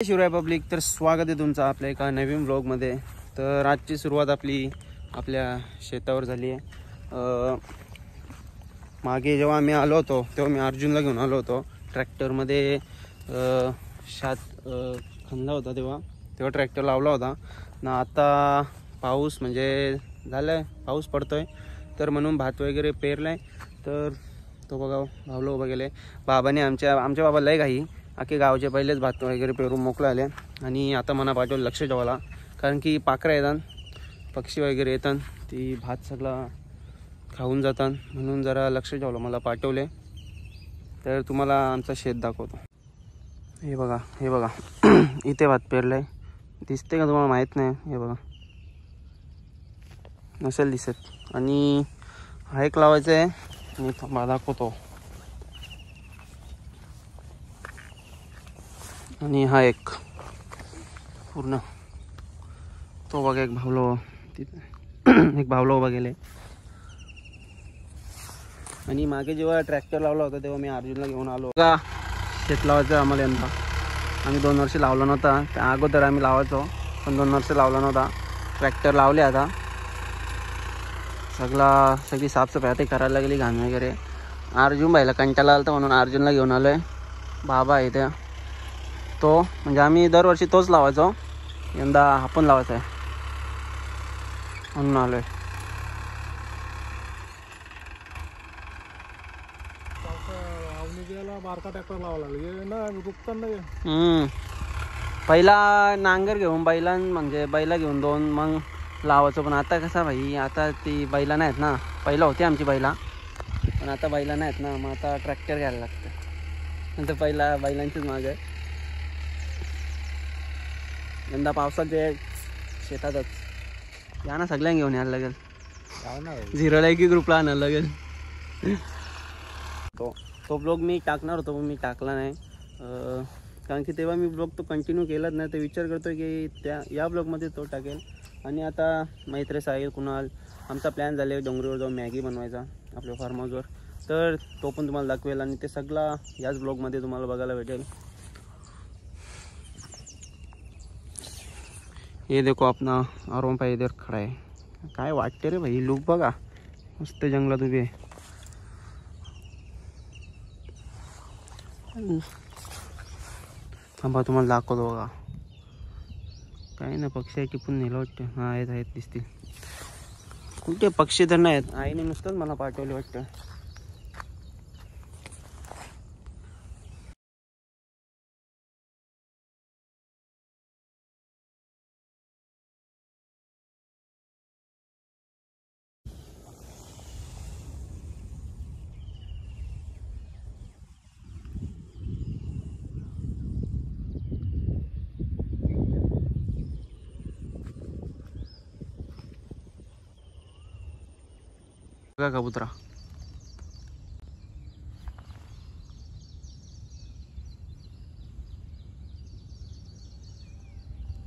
Shivray public, तर स्वागत आहे तुमचं आपल्या एका नवीन व्लॉगमध्ये. तर आजची सुरुवात आपली आपल्या शेतावर झाली आहे. मागे जेव्हा आम्ही आलो होतो तेव्हा मी अर्जुनला घेऊन आलो होतो ट्रॅक्टरमध्ये. खणला होता तेव्हा ट्रॅक्टर लावला होता ना. आता पाऊस म्हणजे झालं आहे, पाऊस पडतो आहे, तर म्हणून भात वगैरे पेरला आहे. तर तो बघा भावलो उभा गेले. बाबाने आमच्या बाबाला लय घाई, अख्खे गावचे पहिलेच भात वगैरे पेरून मोकळे आले. आणि आता मना पाठवलं लक्ष ठेवायला, कारण की पाखरं येतात, पक्षी वगैरे येतात, ती भात सगळा खाऊन जातात, म्हणून जरा लक्ष ठेवलं मला पाठवले. तर तुम्हाला आमचं शेत दाखवतो. हे बघा इथे भात पेरलं आहे, दिसते का तुम्हाला? माहीत नाही, हे बघा नसेल दिसत. आणि हा एक लावायचा आहे, मी थांबा दाखवतो. आणि हा एक पूर्ण तो बघा, एक भावलो तिथे एक भावलो उभा गेले. आणि मागे जेव्हा ट्रॅक्टर लावला होता तेव्हा मी अर्जुनला घेऊन आलो का शेत लावायचं आम्हाला. यंदा आम्ही 2 वर्ष लावला नव्हता, त्या अगोदर आम्ही लावायचो, पण 2 वर्ष लावला नव्हता. ट्रॅक्टर लावले, आता सगळी साफसफाई आता करायला लागली, घाण वगैरे. अर्जुन भाईला कंटाळा आला म्हणून अर्जुनला घेऊन आलो आहे. बाबा आहे त्या, तो म्हणजे आम्ही दरवर्षी तोच लावायचो, यंदा आपण लावायचा आहे म्हणून आलो आहे. बारका ट्रॅक्टर लावा लागला ना, रुकताना पहिला नांगर घेऊन बैला घेऊन 2 मग लावायचो. पण आता कसा भाई, आता ती बैला नाहीत ना. पहिला होती आमची बैला, पण आता बैला नाहीत ना, मग आता ट्रॅक्टर घ्यायला लागतं. नंतर पहिला बैलांचीच मागं. यंदा पावसात जे शेतातच या ना, सगळ्यांना घेऊन यायला लागेल. 0 लाईकी ग्रुपला आणायला लागेल. तो ब्लॉग मी टाकणार होतो, पण मी टाकला नाही, कारण की तेव्हा मी ब्लॉग तो कंटिन्यू केलाच नाही. तर विचार करतो की या ब्लॉगमध्ये तो टाकेल. आणि आता मैत्री साहिल कुणाल आमचा प्लॅन झाले डोंगरीवर जाऊन मॅगी बनवायचा आपल्या फार्म हाऊसवर, तर तो पण तुम्हाला दाखवेल. आणि ते सगळा याच ब्लॉगमध्ये तुम्हाला बघायला भेटेल. ये देखो अपना R15 इधर खड़ा है. काय वाटते रे भाई, लुक बघा मस्त जंगलात उभी आहे. थांबा तुम्हाला दाखवतो बघा. काही ना, पक्षी टिपून नेलं वाटतं. हा आहेत दिसतील. कुठे पक्षी तर नाही आहेत, आईने नुसतंच मला पाठवले वाटतं. बघा कबुतरा.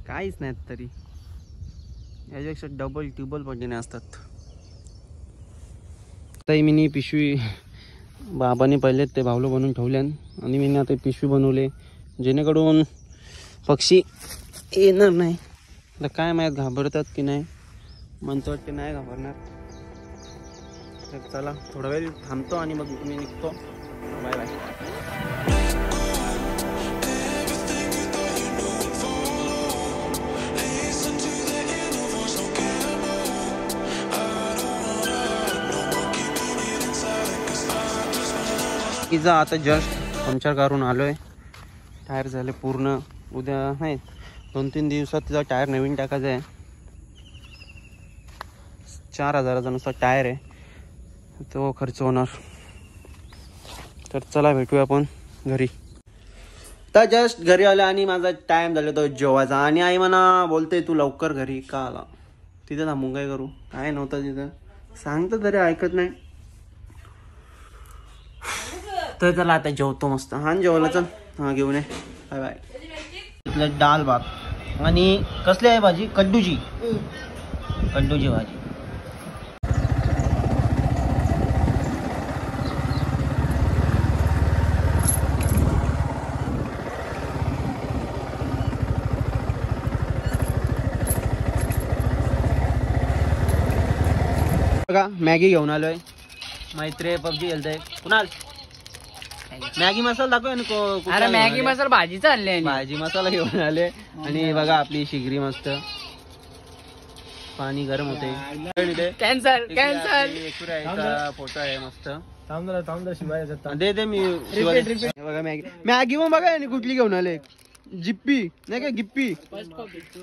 काहीच नाहीत तरी, याच्यापेक्षा डबल ट्युबल पटीने असतात. आता मी पिशवी बाबाने पहिले ते भावलं बनवून ठेवले, आणि मी आता पिशवी बनवले जेणेकरून पक्षी येणार नाही. तर काय माहीत घाबरतात की नाही, म्हणतो वाटते नाही घाबरणार. तर चला थोडा वेळ थांबतो आणि मग मी निघतो. Bye bye. इजा आता जस्ट पंक्चर करून आलो आहे. टायर झाले पूर्ण. उद्या नाही 2-3 दिवसात तिचा टायर नवीन टाकायचा आहे. 4,000चा नुसता टायर आहे, तो खर्च होणार. तर चला भेटूया आपण घरी. तर जस्ट घरी आला आणि माझा टाइम झाला तो जेवायचा. आणि आई म्हणा बोलते तू लवकर घरी का आला, तिथं थांबून काय करू, काय नव्हतं तिथं, सांगतं तरी ऐकत नाही. तर चला आता जेवतो मस्त. हा जेवला, चल हा घेऊन ये. Bye bye. इथलं डाळ भात आणि कसली आहे भाजी, कड्डूची भाजी. बघा मॅगी घेऊन आलोय. मैत्री पबजी खेळतोय. कुणाल मॅगी मसाला दाखव. अरे मॅगी मसाला भाजी चालली. भाजी मसाला घेऊन आले. आणि बघा आपली शिगरी मस्त पाणी गरम होते. Cancel cancel. फोटो आहे मस्त. थांबदा शिवाय दे दे मी बघा मॅगी मॅगी मग बघा आणि कुठली घेऊन आले. जिप्पी नाही का गिप्पी.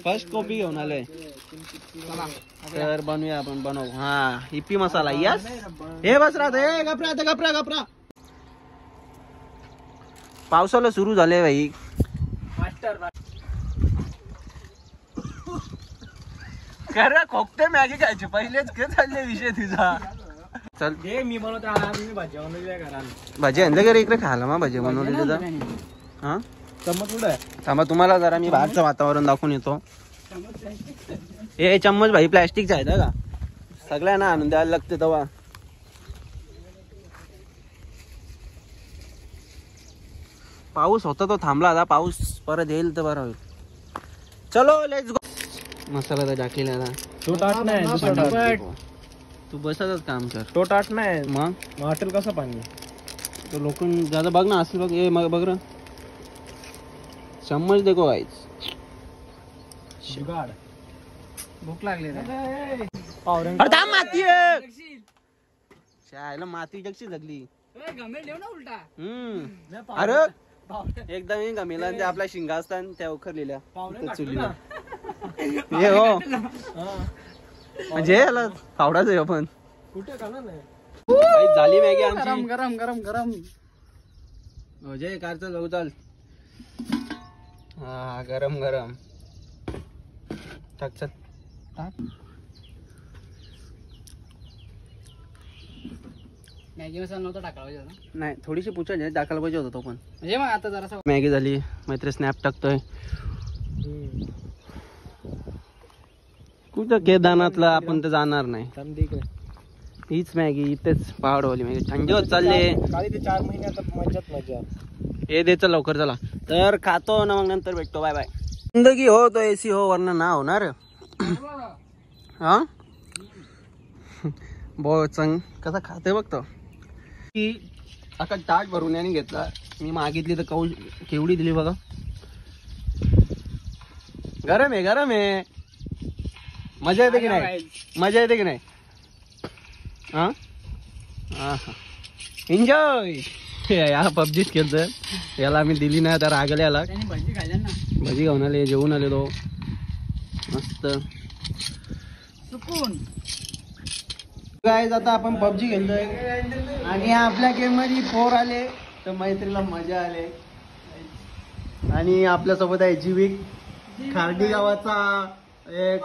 फर्स्ट कॉपी घेऊन आलोय. तर बनवूया आपण बनवू. हा हिप्पी मसाला. यस हे बस राहत. गपरा गपरा गपरा. पावसाला सुरू झाले भाई. खरं खोकते मॅगी खायची पहिलेच काय चालले विषय तुझा. चल मी बनवतो भाजी भाजी आणलं घरी इकडे खायला मग भाजी बनवली तुझा. हा चम्मच कुठं आहे? थांबा तुम्हाला जरा मी बाहेरचं वातावरण दाखवून येतो. हे चम्मच भाई प्लॅस्टिकचा आहेत का. सगळ्यांना आणून द्यायला लागते तेव्हा. पाऊस होता तो थांबला. आता पाऊस परत येईल तर बरं होईल. चलो लेट्स गो. मसाला तर टाकेल आता. तो टाट नाही दुसरा टाट. तू बसतच काम कर. तो टाट नाही मग हॉटेल कसं पाणी. तो लोक ज्यादा बघ ना असेल बघ. हे मग बघ ना चम्मच देखो गाईच. जुगाड. भूक लागली रे. अरे थांब माती आहे. शाळेला माती जगशी जगली. अरे एकदम गमेला ते आपल्या शिंगा असतात त्या उखरलेल्या चुलीला. हे हो म्हणजे याला फावडाच आहे आपण. कुठे खाणार नाही. झाली मॅगी आमची. गरम गरम गरम गरम. जय कार चल भाऊ चाल. हा गरम गरम. टाक चल टाक. मॅगी मसाला नव्हता टाकायला पाहिजे होता. नाही थोडीशी पुचा टाकायला पाहिजे होता तो पण. म्हणजे मग आता जरा मॅगी झाली. मैत्री स्नॅप टाकतोय. कुठं केदारनाथला आपण तर जाणार नाही. हीच मॅगी इथेच पहाडवाली मॅगी. थंडी होत चालले. काळी ते 4 महिने आता मज्जाच मजा. हे द्यायचं लवकर चला. तर खातो ना मग नंतर भेटतो. Bye bye. जिंदगी हो तो एसी हो वरना ना होणार. हा बहुत चांग कसा खाते बघतो की आता ताट भरून याने घेतला. मी मागितली तर केवढी दिली बघा. गरम आहे गरम आहे. मजा येते की नाही. मजा येते की नाही. हा एन्जॉय. या पबजीच खेळतोय. याला आम्ही दिली नाही तर रागले आला. भजी खायला ना. भजी खाऊन आले. जेवून आले तो मस्त सुकून. गाईज आता आपण पबजी खेळतोय आणि आपल्या गेम मध्ये 4 आले तर मैत्रीला मजा आले. आणि आपल्यासोबत आहे जीविक खारडी गावाचा एक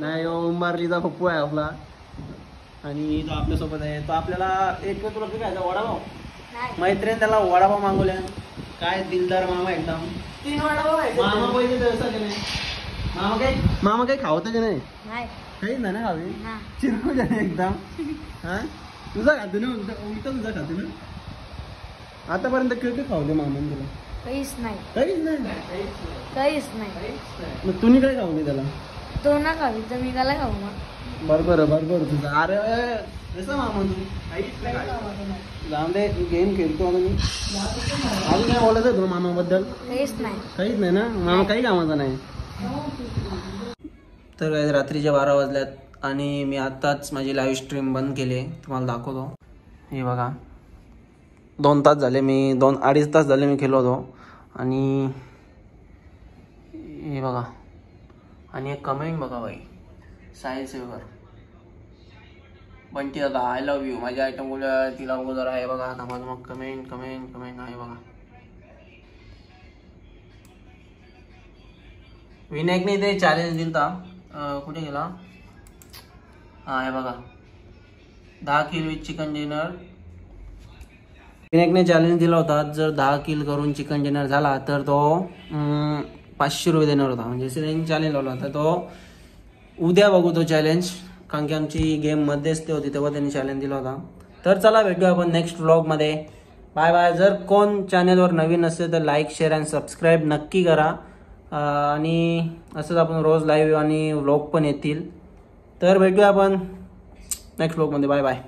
नाही उंबारलीचा पप्पू आहे आपला. आणि तो आपल्यासोबत आहे. तो आपल्याला एक तुला काय खायचा वडापाव. मैत्रीने त्याला वडापाव मागवल्या. काय दिलदार मामा एकदम. 3 वडापाव खायचे. मामा पहिले व्यवस्था की नाही. मामा काही खावतं की नाही. काहीच नाही ना खावी. चिरकू नाही एकदम. हा तुझा खातो ना उलट तुझा खातो ना. आतापर्यंत किती खावले मामाने तुला. काहीच नाही. काहीच नाही. काहीच नाही. मग तुम्ही काय खावले त्याला. तो ना खावी तर मी त्याला खाऊ मग. बरोबर तुझं. अरे कसं मामा तू काहीच नाही. जाऊन दे गेम खेळतो आता मी. अजून काय बोलायचं तुला मामाबद्दल. काहीच नाही. काहीच नाही ना. मामा काही कामाचा नाही. तर रात्रीचे 12 वाजल्यात आणि मी आत्ताच माझी लाईव्ह स्ट्रीम बंद केली. तुम्हाला दाखवतो. हे बघा 2 तास झाले. मी 2-2.5 तास झाले मी खेळलो होतो. आणि हे बघा. आणि एक कमेंट बघा बाई. साहिल सेवकर बंटी दादा आय लव्ह यू. माझ्या आयटम बोलूया तिला बघू जरा. आहे बघा थांबा मग कमेंट आहे बघा. विनायकने ते चॅलेंज दिलता. कुठे गेला. हा हे बघा 10 किल विथ चिकन डिनर. विनायकने चॅलेंज दिला होता. जर 10 किल करून चिकन डिनर झाला तर तो 500 रुपये देणार होता. म्हणजे चॅलेंज लावला होता. तो उद्या बघू तो चॅलेंज. कारण की आमची गेम मध्येच ते होती तेव्हा त्यांनी चॅलेंज दिला होता. तर चला भेटूया आपण नेक्स्ट व्लॉगमध्ये. Bye bye. जर कोण चॅनेलवर नवीन असेल तर लाईक शेअर अँड सबस्क्राईब नक्की करा. आणि असंच आपण रोज लाईव्ह आणि व्लॉग पण येतील. तर भेटूया आपण नेक्स्ट ब्लॉगमध्ये. Bye bye.